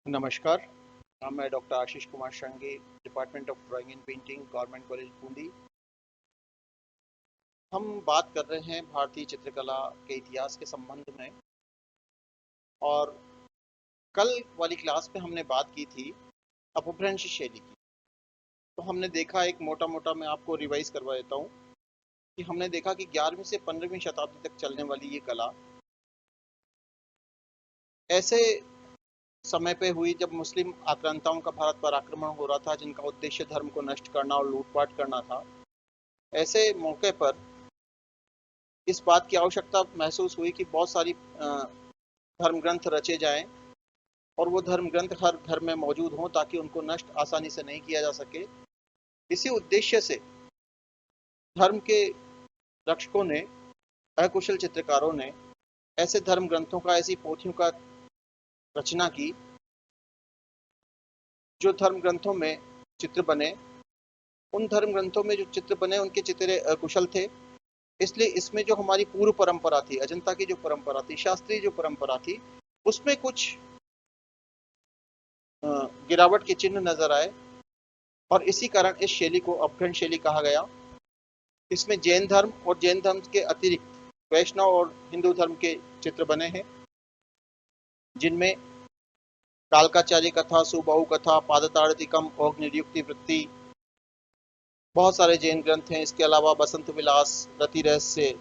नमस्कार। मैं doctor Ashish Kumar Shange, department of drawing and painting, government college Bundi. हम बात कर रहे हैं भारतीय चित्रकला के इतिहास के संबंध में। और कल वाली क्लास में हमने बात की थी अपभ्रंश शैली की। तो हमने देखा, एक मोटा मोटा मैं आपको रिवाइज करवा देता हूँ कि हमने देखा कि 11वीं से 15वीं शताब्दी तक चलने वाली ये कला ऐसे समय पे हुई जब मुस्लिम आक्रांताओं का भारत पर आक्रमण हो रहा था, जिनका उद्देश्य धर्म को नष्ट करना और लूटपाट करना था। ऐसे मौके पर इस बात की आवश्यकता महसूस हुई कि बहुत सारी धर्म ग्रंथ रचे जाएं और वो धर्म ग्रंथ हर घर में मौजूद हों ताकि उनको नष्ट आसानी से नहीं किया जा सके। इसी उद्देश्य से धर्म के रक्षकों ने, अकुशल चित्रकारों ने ऐसे धर्म ग्रंथों का, ऐसी पोथियों का रचना की जो धर्म ग्रंथों में चित्र बने। उन धर्म ग्रंथों में जो चित्र बने उनके चित्र अकुशल थे, इसलिए इसमें जो हमारी पूर्व परंपरा थी, अजंता की जो परंपरा थी, शास्त्रीय जो परंपरा थी, उसमें कुछ गिरावट के चिन्ह नजर आए। और इसी कारण इस शैली को अपभ्रंश शैली कहा गया। इसमें जैन धर्म और जैन धर्म के अतिरिक्त वैष्णव और हिंदू धर्म के चित्र बने हैं, जिनमें कालकाचार्य कथा, सुबाहु कथा, पादताड़तिकम, अग्नियुक्ति वृत्ति, बहुत सारे जैन ग्रंथ हैं। इसके अलावा बसंत विलास, रति रहस्य,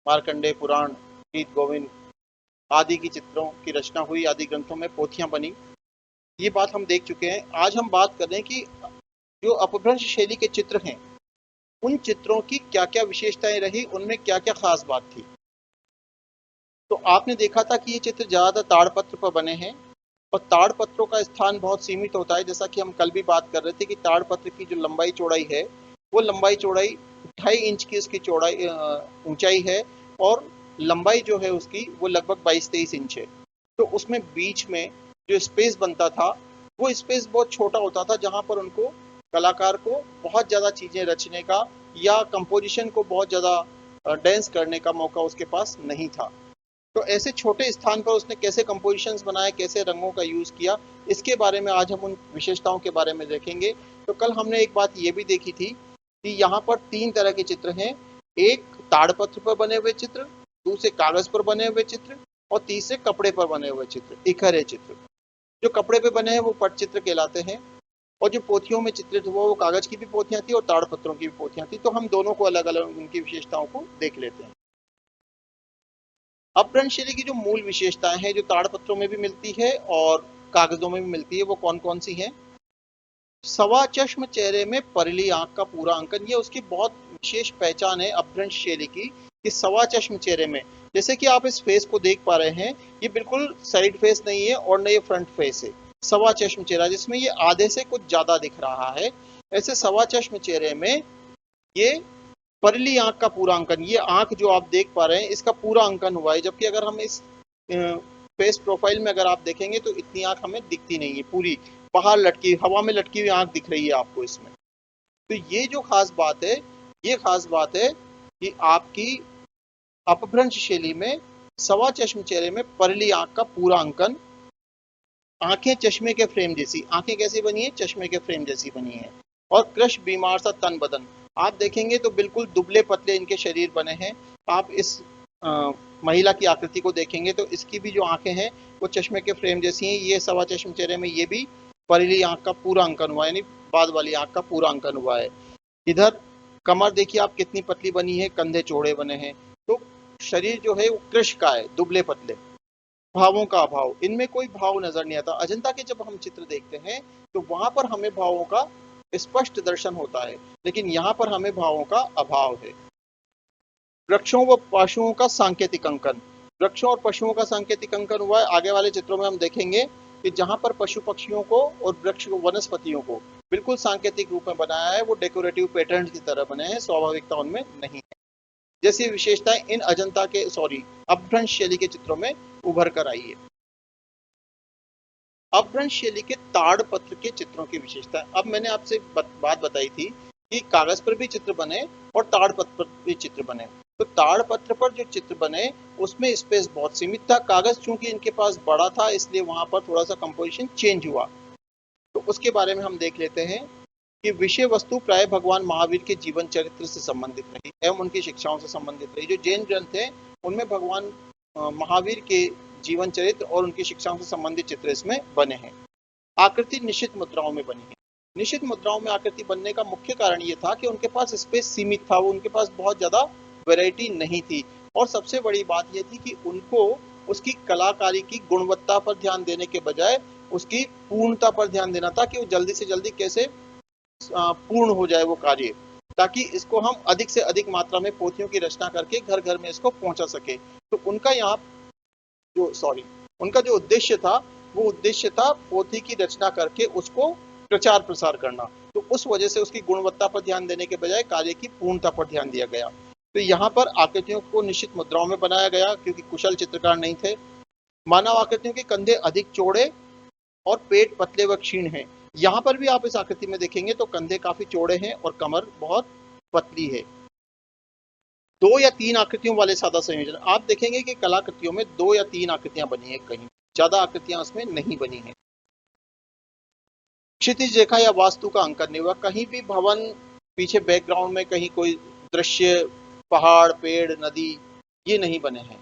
मार्कंडेय पुराण, गीत गोविंद आदि की चित्रों की रचना हुई, आदि ग्रंथों में पोथियां बनी। ये बात हम देख चुके हैं। आज हम बात कर रहे हैं कि जो अपभ्रंश शैली के चित्र हैं, उन चित्रों की क्या क्या विशेषताएं रही, उनमें क्या क्या खास बात थी। तो आपने देखा था कि ये चित्र ज्यादातर ताड़पत्र पर बने हैं और ताड़पत्रों का स्थान बहुत सीमित होता है। जैसा कि हम कल भी बात कर रहे थे कि ताड़पत्र की जो लंबाई चौड़ाई है, वो लंबाई चौड़ाई 2.5 इंच की उसकी चौड़ाई ऊंचाई है, और लंबाई जो है उसकी वो लगभग 22-23 इंच है। तो उसमें बीच में जो स्पेस बनता था, वो स्पेस बहुत छोटा होता था, जहां पर उनको, कलाकार को बहुत ज्यादा चीजें रचने का या कंपोजिशन को बहुत ज्यादा डेंस करने का मौका उसके पास नहीं था। तो ऐसे छोटे स्थान पर उसने कैसे कंपोजिशंस बनाए, कैसे रंगों का यूज किया, इसके बारे में आज हम उन विशेषताओं के बारे में देखेंगे। तो कल हमने एक बात ये भी देखी थी कि यहाँ पर 3 तरह के चित्र हैं। एक ताड़पत्र पर बने हुए चित्र, दूसरे कागज पर बने हुए चित्र, और तीसरे कपड़े पर बने हुए चित्र, इखरे चित्र। जो कपड़े पे बने हैं वो पटचित्र कहलाते हैं, और जो पोथियों में चित्रित हुआ वो कागज की भी पोथियां थी और ताड़पत्रों की भी पोथियां थी। तो हम दोनों को अलग अलग उनकी विशेषताओं को देख लेते हैं। अपभ्रंश शैली की जो मूल विशेषताएं हैं, जो ताड़पत्रों में भी मिलती है और कागजों में भी मिलती है, वो कौन कौन सी हैं। सवा चश्म चेहरे में परली आंख का पूरा अंकन, ये उसकी बहुत विशेष पहचान है अपभ्रंश शैली की, कि सवा चश्म चेहरे में, जैसे कि आप इस फेस को देख पा रहे हैं, ये बिल्कुल साइड फेस नहीं है और न ये फ्रंट फेस है। सवा चश्म चेहरा, जिसमें ये आधे से कुछ ज्यादा दिख रहा है। ऐसे सवा चश्म चेहरे में ये परली आंख का पूरा अंकन, ये आंख जो आप देख पा रहे हैं इसका पूरा अंकन हुआ है। जबकि अगर हम इस फेस प्रोफाइल में अगर आप देखेंगे तो इतनी आंख हमें दिखती नहीं है, पूरी बाहर लटकी, हवा में लटकी हुई आंख दिख रही है आपको इसमें। तो ये जो खास बात है, ये खास बात है कि आपकी अपभ्रंश शैली में सवा चश्म चेहरे में परली आंख का पूरा अंकन, आंखें चश्मे के फ्रेम जैसी, आंखें कैसी बनी है, चश्मे के फ्रेम जैसी बनी है। और कृश बीमार सा तन बदन, आप देखेंगे तो बिल्कुल दुबले पतले इनके शरीर बने हैं। आप इस महिला की आकृति को देखेंगे तो इसकी भी जो आंखें हैं वो चश्मे के फ्रेम जैसी हैं। ये सवा चश्म चेहरे में ये भी परीली आंख का पूरा अंकन हुआ है, यानी बाद वाली आंख का पूरा अंकन हुआ है। इधर कमर देखिए आप कितनी पतली बनी है, कंधे चौड़े बने हैं। तो शरीर जो है वो कृश का है, दुबले पतले। भावों का अभाव, इनमें कोई भाव नजर नहीं आता। अजंता के जब हम चित्र देखते हैं तो वहां पर हमें भावों का स्पष्ट दर्शन होता है, लेकिन यहाँ पर हमें भावों का अभाव है। वृक्षों व पशुओं का सांकेतिक अंकन, वृक्षों और पशुओं का सांकेतिक अंकन हुआ है। आगे वाले चित्रों में हम देखेंगे कि जहां पर पशु पक्षियों को और वृक्ष वनस्पतियों को बिल्कुल सांकेतिक रूप में बनाया है, वो डेकोरेटिव पैटर्न की तरह बने हैं, स्वाभाविकता उनमें नहीं है। जैसी विशेषताएं इन अजंता के, अपभ्रंश शैली के चित्रों में उभर कर आई है। अपभ्रंश शैली के ताड़पत्र के चित्रों की विशेषता, अब मैंने आपसे बात बताई थी कि कागज पर भी चित्र बने और ताड़पत्र पर भी चित्र बने। तो ताड़पत्र पर जो चित्र बने उसमें स्पेस बहुत सीमित था, कागज चूंकि इनके पास बड़ा था इसलिए वहां पर थोड़ा सा कंपोजिशन चेंज हुआ। तो उसके बारे में हम देख लेते हैं कि विषय वस्तु प्राय भगवान महावीर के जीवन चरित्र से संबंधित रही एवं उनकी शिक्षाओं से संबंधित रही। जो जैन ग्रंथ है उनमें भगवान महावीर के जीवन चरित्र और उनकी शिक्षाओं से संबंधित चित्र इसमें बने हैं। आकृति निश्चित मुद्राओं में बनी है। निश्चित मुद्राओं में आकृति बनने का मुख्य कारण ये था कि उनके पास स्पेस सीमित था, वो उनके पास बहुत ज्यादा वैरायटी नहीं थी और सबसे बड़ी बात यह थी कि उनको उसकी कलाकारी की गुणवत्ता पर ध्यान देने के बजाय उसकी पूर्णता पर ध्यान देना था कि वो जल्दी से जल्दी कैसे पूर्ण हो जाए वो कार्य, ताकि इसको हम अधिक से अधिक मात्रा में पोथियों की रचना करके घर घर में इसको पहुंचा सके। तो उनका यहाँ उनका जो उद्देश्य था वो उद्देश्य था पोथी की रचना करके उसको प्रचार प्रसार करना। तो उस वजह से उसकी गुणवत्ता पर ध्यान देने के बजाय कार्य की पूर्णता पर ध्यान दिया गया। तो यहाँ पर आकृतियों को निश्चित मुद्राओं में बनाया गया क्योंकि कुशल चित्रकार नहीं थे। मानव आकृतियों के कंधे अधिक चौड़े और पेट पतले व क्षीण हैं। यहाँ पर भी आप इस आकृति में देखेंगे तो कंधे काफी चौड़े हैं और कमर बहुत पतली है। 2 या 3 आकृतियों वाले सादा संयोजन। आप देखेंगे कि कलाकृतियों में 2 या 3 आकृतियां बनी है, कहीं ज्यादा आकृतियां उसमें नहीं बनी है। क्षितिज रेखा या वास्तु का अंकन नहीं हुआ, कहीं भी भवन पीछे बैकग्राउंड में कहीं कोई दृश्य पहाड़ पेड़ नदी ये नहीं बने हैं।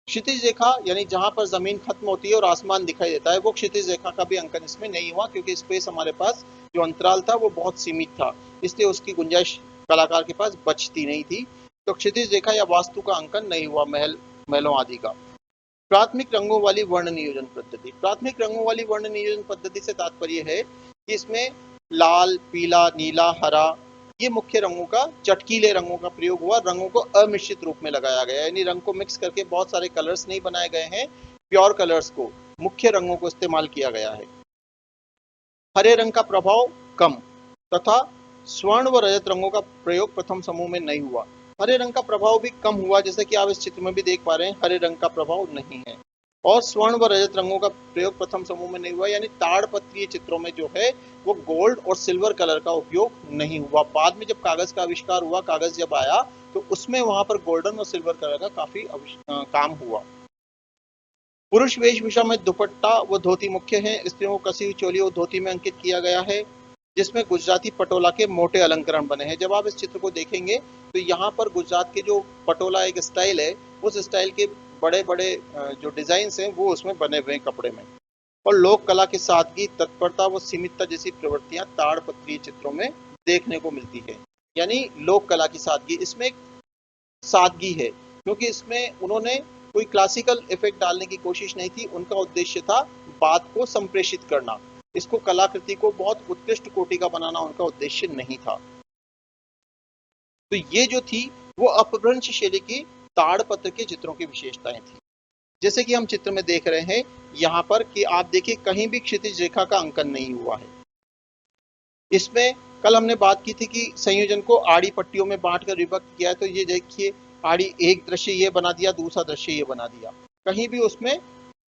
क्षितिज रेखा यानी जहां पर जमीन खत्म होती है और आसमान दिखाई देता है वो क्षितिज रेखा का भी अंकन इसमें नहीं हुआ क्योंकि स्पेस हमारे पास जो अंतराल था वो बहुत सीमित था, इसलिए उसकी गुंजाइश कलाकार के पास बचती नहीं थी। तो क्षितिज रेखा या वास्तु का अंकन नहीं हुआ महलों आदि का। प्राथमिक रंगों वाली वर्ण नियोजन पद्धति। प्राथमिक रंगों वाली वर्ण नियोजन पद्धति से तात्पर्य है कि इसमें लाल पीला नीला हरा ये मुख्य रंगों का चटकीले रंगों का प्रयोग हुआ। रंगों को अनिश्चित रूप में लगाया गया, यानी रंग को मिक्स करके बहुत सारे कलर्स नहीं बनाए गए हैं, प्योर कलर्स को मुख्य रंगों को इस्तेमाल किया गया है। हरे रंग का प्रभाव कम तथा स्वर्ण व रजत रंगों का प्रयोग प्रथम समूह में नहीं हुआ। हरे रंग का प्रभाव भी कम हुआ, जैसे कि आप इस चित्र में भी देख पा रहे हैं हरे रंग का प्रभाव नहीं है। और स्वर्ण व रजत रंगों का प्रयोग प्रथम समूह में नहीं हुआ, यानी ताड़पत्रीय चित्रों में जो है वो गोल्ड और सिल्वर कलर का उपयोग नहीं हुआ। बाद में जब कागज का आविष्कार हुआ, कागज जब आया तो उसमें वहां पर गोल्डन और सिल्वर कलर का काफी काम हुआ। पुरुष वेशभूषा में दुपट्टा व धोती मुख्य है। स्त्रियों को कसी हुई चोली और धोती में अंकित किया गया है, जिसमें गुजराती पटोला के मोटे अलंकरण बने हैं। जब आप इस चित्र को देखेंगे तो यहाँ पर गुजरात के जो पटोला एक स्टाइल है, उस स्टाइल के बड़े बड़े जो डिजाइन हैं वो उसमें बने हुए हैं कपड़े में। और लोक कला की सादगी तत्परता व सीमितता जैसी प्रवृत्तियां ताड़पत्रीय चित्रों में देखने को मिलती है। यानी लोक कला की सादगी, इसमें एक सादगी है क्योंकि इसमें उन्होंने कोई क्लासिकल इफेक्ट डालने की कोशिश नहीं थी। उनका उद्देश्य था बात को संप्रेषित करना, इसको कलाकृति को बहुत उत्कृष्ट कोटि का बनाना उनका उद्देश्य नहीं था। तो ये जो थी वो अपभ्रंश शैली की ताड़पत्र के चित्रों की विशेषताएं थी। जैसे कि हम चित्र में देख रहे हैं यहाँ पर कि आप देखिए कहीं भी क्षितिज रेखा का अंकन नहीं हुआ है। इसमें कल हमने बात की थी कि संयोजन को आड़ी पट्टियों में बांटकर विभक्त किया है, तो ये देखिए आड़ी एक दृश्य ये बना दिया, दूसरा दृश्य ये बना दिया। कहीं भी उसमें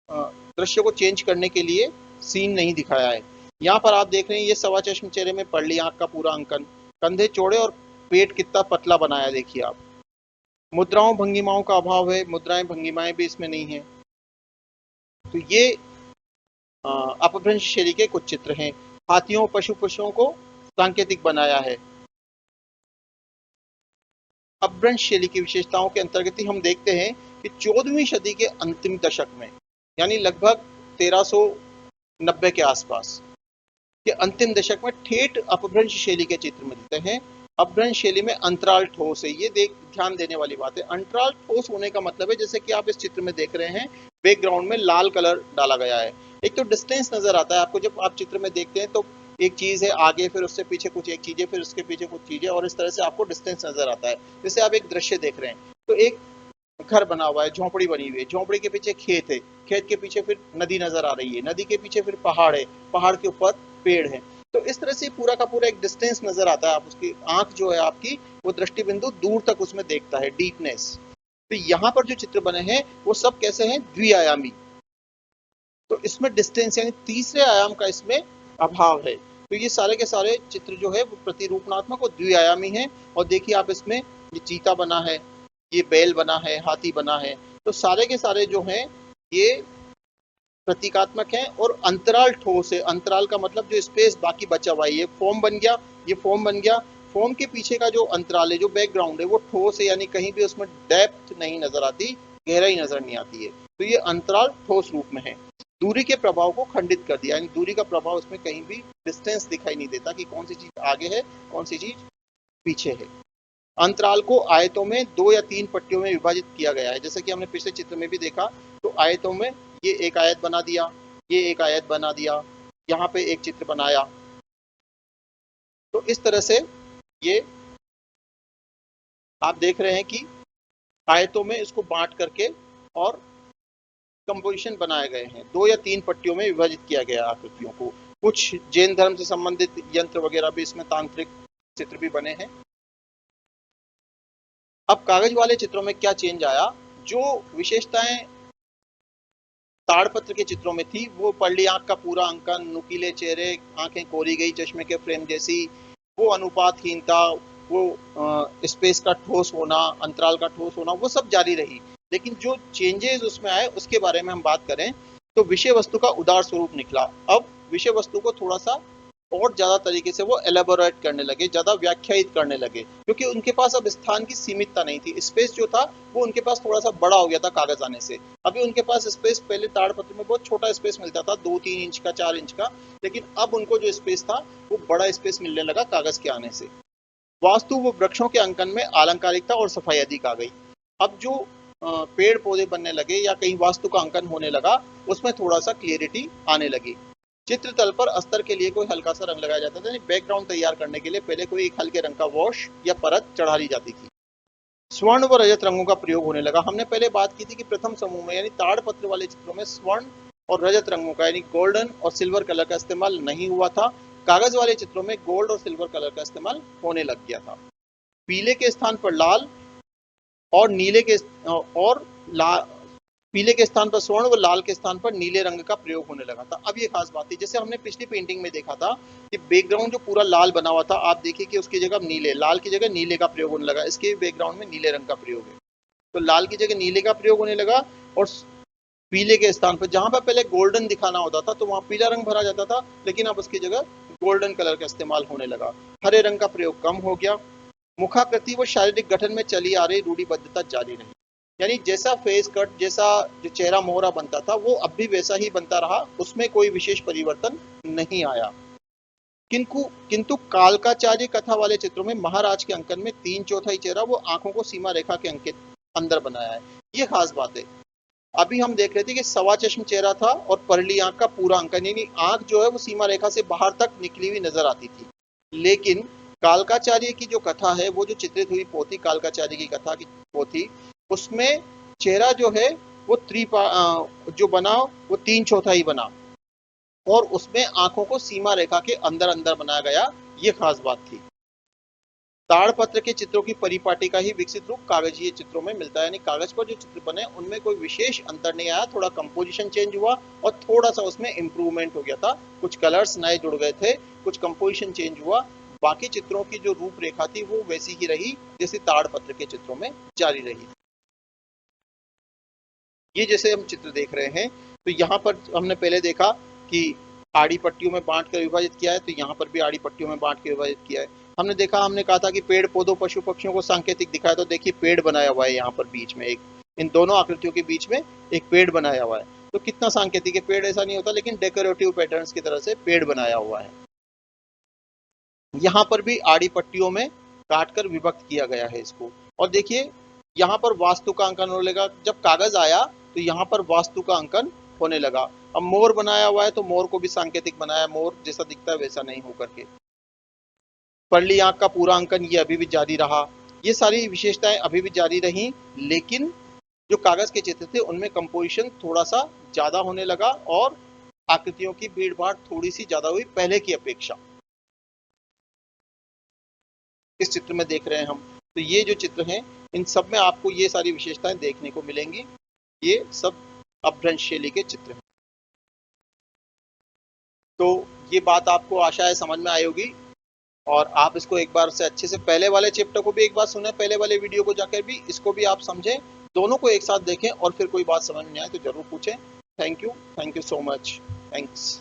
दृश्य को चेंज करने के लिए सीन नहीं दिखाया है। यहाँ पर आप देख रहे हैं ये सवा चश्म चेहरे में पड़ली आंख का पूरा अंकन, कंधे चौड़े और पेट कितना पतला बनाया देखिए आप। मुद्राओं भंगिमाओं का अभाव है, मुद्राएं भंगिमाएं भी इसमें नहीं है। तो ये अपभ्रंश शैली के कुछ चित्र हैं। हाथियों पशुओं को सांकेतिक बनाया है। अपभ्रंश शैली की विशेषताओं के अंतर्गत ही हम देखते हैं कि 14वीं सदी के अंतिम दशक में यानी लगभग 1390 के आसपास के अंतिम दशक में ठेठ अपभ्रंश शैली के चित्र मिलते हैं। अपभ्रंश शैली में अंतराल ठोस है, ये ध्यान देने वाली बात है। अंतराल ठोस होने का मतलब है जैसे कि आप इस चित्र में देख रहे हैं बैकग्राउंड में लाल कलर डाला गया है। एक तो डिस्टेंस नजर आता है आपको, जब आप चित्र में देखते हैं तो एक चीज है आगे, फिर उससे पीछे कुछ एक चीज है, फिर उसके पीछे कुछ चीज है और इस तरह से आपको डिस्टेंस नजर आता है। जैसे आप एक दृश्य देख रहे हैं तो एक घर बना हुआ है, झोपड़ी बनी हुई है, झोपड़ी के पीछे खेत है, खेत के पीछे फिर नदी नजर आ रही है, नदी के पीछे फिर पहाड़ है, पहाड़ के ऊपर पेड़ है। तो इस तरह से पूरा का पूरा एक डिस्टेंस नजर आता है। आप उसकी आंख जो है आपकी वो दृष्टि बिंदु दूर तक उसमें देखता है, डीपनेस। तो यहाँ पर जो चित्र बने हैं वो सब कैसे हैं, द्विआयामी। तो इसमें डिस्टेंस यानी तीसरे आयाम का इसमें अभाव है। तो ये सारे के सारे चित्र जो है वो प्रतिरूपणात्मक और द्विआयामी है। और देखिए आप इसमें ये चीता बना है, ये बैल बना है, हाथी बना है, तो सारे के सारे जो हैं ये प्रतीकात्मक हैं। और अंतराल ठोस है, अंतराल का मतलब जो स्पेस बाकी बचा हुआ है, ये फॉर्म बन गया, ये फॉर्म बन गया। फॉर्म के पीछे का जो अंतराल है, जो बैकग्राउंड है, वो ठोस है, यानी कहीं भी उसमें डेप्थ नहीं नजर आती, गहराई नजर नहीं आती है, तो ये अंतराल ठोस रूप में है। दूरी के प्रभाव को खंडित कर दिया, यानी दूरी का प्रभाव उसमें कहीं भी डिस्टेंस दिखाई नहीं देता कि कौन सी चीज आगे है, कौन सी चीज पीछे है। अंतराल को आयतों में 2 या 3 पट्टियों में विभाजित किया गया है, जैसे कि हमने पिछले चित्र में भी देखा। तो आयतों में ये एक आयत बना दिया, ये एक आयत बना दिया, यहाँ पे एक चित्र बनाया। तो इस तरह से ये आप देख रहे हैं कि आयतों में इसको बांट करके और कंपोजिशन बनाए गए हैं। 2 या 3 पट्टियों में विभाजित किया गया आकृतियों को। कुछ जैन धर्म से संबंधित यंत्र वगैरह भी इसमें, तांत्रिक चित्र भी बने हैं। अब कागज वाले चित्रों में क्या चेंज आया, जो विशेषताएं ताड़पत्र के चित्रों में थी, वो परली आंख का पूरा अंकन, नुकीले चेहरे, आंखें कोरी गई चश्मे के फ्रेम जैसी, वो अनुपातहीनता, वो स्पेस का ठोस होना, अंतराल का ठोस होना, वो सब जारी रही। लेकिन जो चेंजेस उसमें आए उसके बारे में हम बात करें तो विषय वस्तु का उदार स्वरूप निकला। अब विषय वस्तु को थोड़ा सा और ज्यादा तरीके से वो एलेबोरेट करने लगे, ज्यादा व्याख्यायित करने लगे, क्योंकि उनके पास अब स्थान की सीमितता नहीं थी। स्पेस जो था वो उनके पास थोड़ा सा बड़ा हो गया था कागज आने से। अभी उनके पास स्पेस, पहले ताड़पत्र में बहुत छोटा स्पेस मिलता था, 2-3 इंच का, 4 इंच का, लेकिन अब उनको जो स्पेस था वो बड़ा स्पेस मिलने लगा कागज के आने से। वास्तु व वृक्षों के अंकन में अलंकारिकता और सफाई अधिक आ गई। अब जो पेड़ पौधे बनने लगे या कहीं वास्तु का अंकन होने लगा, उसमें थोड़ा सा क्लियरिटी आने लगी। चित्र तल पर अस्तर के लिए कोई हल्का सा रंग लगाया जाता था, यानी बैकग्राउंड तैयार करने के लिए पहले कोई एक हल्के रंग का वॉश या परत चढ़ा ली जाती थी। स्वर्ण व रजत रंगों का प्रयोग होने लगा। हमने पहले बात की थी कि प्रथम समूह में यानी ताड़पत्र वाले चित्रों में स्वर्ण और रजत रंगों का यानी गोल्डन और सिल्वर कलर का इस्तेमाल नहीं हुआ था। कागज वाले चित्रों में गोल्ड और सिल्वर कलर का इस्तेमाल होने लग गया था। पीले के स्थान पर लाल और नीले के और ला, पीले के स्थान पर स्वर्ण व लाल के स्थान पर नीले रंग का प्रयोग होने लगा था। अब ये खास बात है, जैसे हमने पिछली पेंटिंग में देखा था कि बैकग्राउंड जो पूरा लाल बना हुआ था, आप देखिए कि उसकी जगह नीले, लाल की जगह नीले का प्रयोग होने लगा। इसके बैकग्राउंड में नीले रंग का प्रयोग है, तो लाल की जगह नीले का प्रयोग होने लगा। और पीले के स्थान पर, जहां पर पहले गोल्डन दिखाना होता था तो वहां पीला रंग भरा जाता था, लेकिन अब उसकी जगह गोल्डन कलर का इस्तेमाल होने लगा। हरे रंग का प्रयोग कम हो गया। मुखाकृति व शारीरिक गठन में चली आ रही रूढ़िबद्धता जारी रही, यानी जैसा फेस कट, जैसा जो चेहरा मोहरा बनता था वो अब भी वैसा ही बनता रहा, उसमें कोई विशेष परिवर्तन नहीं आया। किंतु किंतु कालकाचार्य कथा वाले चित्रों में महाराज के अंकन में 3/4 चेहरा वो आंखों को सीमा रेखा के अंकित अंदर बनाया है। ये खास बात है। अभी हम देख रहे थे कि सवा चश्म चेहरा था और परली आंख का पूरा अंकन, यानी आंख जो है वो सीमा रेखा से बाहर तक निकली हुई नजर आती थी। लेकिन कालकाचार्य की जो कथा है, वो जो चित्रित हुई पोथी, कालकाचार्य की कथा की पोथी, उसमें चेहरा जो है वो जो बना वो 3/4 बना, और उसमें आंखों को सीमा रेखा के अंदर अंदर बनाया गया। ये खास बात थी। ताड़पत्र के चित्रों की परिपाटी का ही विकसित रूप कागजीय चित्रों में मिलता है, यानी कागज पर जो चित्र बने उनमें कोई विशेष अंतर नहीं आया, थोड़ा कंपोजिशन चेंज हुआ और थोड़ा सा उसमें इंप्रूवमेंट हो गया था, कुछ कलर्स नए जुड़ गए थे, कुछ कंपोजिशन चेंज हुआ। बाकी चित्रों की जो रूपरेखा थी वो वैसी ही रही जैसे ताड़पत्र के चित्रों में जारी रही। ये जैसे हम चित्र देख रहे हैं, तो यहाँ पर हमने पहले देखा कि आड़ी पट्टियों में बांट कर विभाजित किया है, तो यहाँ पर भी आड़ी पट्टियों में बांट के विभाजित किया है। हमने देखा, हमने कहा था कि पेड़ पौधों पशु पक्षियों को सांकेतिक दिखाया, तो देखिए पेड़ बनाया हुआ है यहाँ पर बीच में एक, इन दोनों आकृतियों के बीच में एक पेड़ बनाया हुआ है। तो कितना सांकेतिक है, पेड़ ऐसा नहीं होता लेकिन डेकोरेटिव पैटर्न्स की तरह से पेड़ बनाया हुआ है। यहाँ पर भी आड़ी पट्टियों में काटकर विभक्त किया गया है इसको। और देखिए यहाँ पर वास्तु का अंकन होने लगा, जब कागज आया तो यहाँ पर वास्तु का अंकन होने लगा। अब मोर बनाया हुआ है तो मोर को भी सांकेतिक बनाया, मोर जैसा दिखता है वैसा नहीं होकर के। परली आंख का पूरा अंकन ये अभी भी जारी रहा। ये सारी विशेषताएं अभी भी जारी रही, लेकिन जो कागज के चित्र थे उनमें कंपोजिशन थोड़ा सा ज्यादा होने लगा और आकृतियों की भीड़ भाड़ थोड़ी सी ज्यादा हुई पहले की अपेक्षा। इस चित्र में देख रहे हैं हम, तो ये जो चित्र हैं इन सब में आपको ये सारी विशेषताएं देखने को मिलेंगी। ये सब अपभ्रंश शैली के चित्र हैं। तो ये बात आपको आशा है समझ में आई होगी। और आप इसको एक बार से अच्छे से पहले वाले चैप्टर को भी एक बार सुने, पहले वाले वीडियो को जाकर भी, इसको भी आप समझें, दोनों को एक साथ देखें और फिर कोई बात समझ नहीं आए तो जरूर पूछें। Thank you so much. Thanks.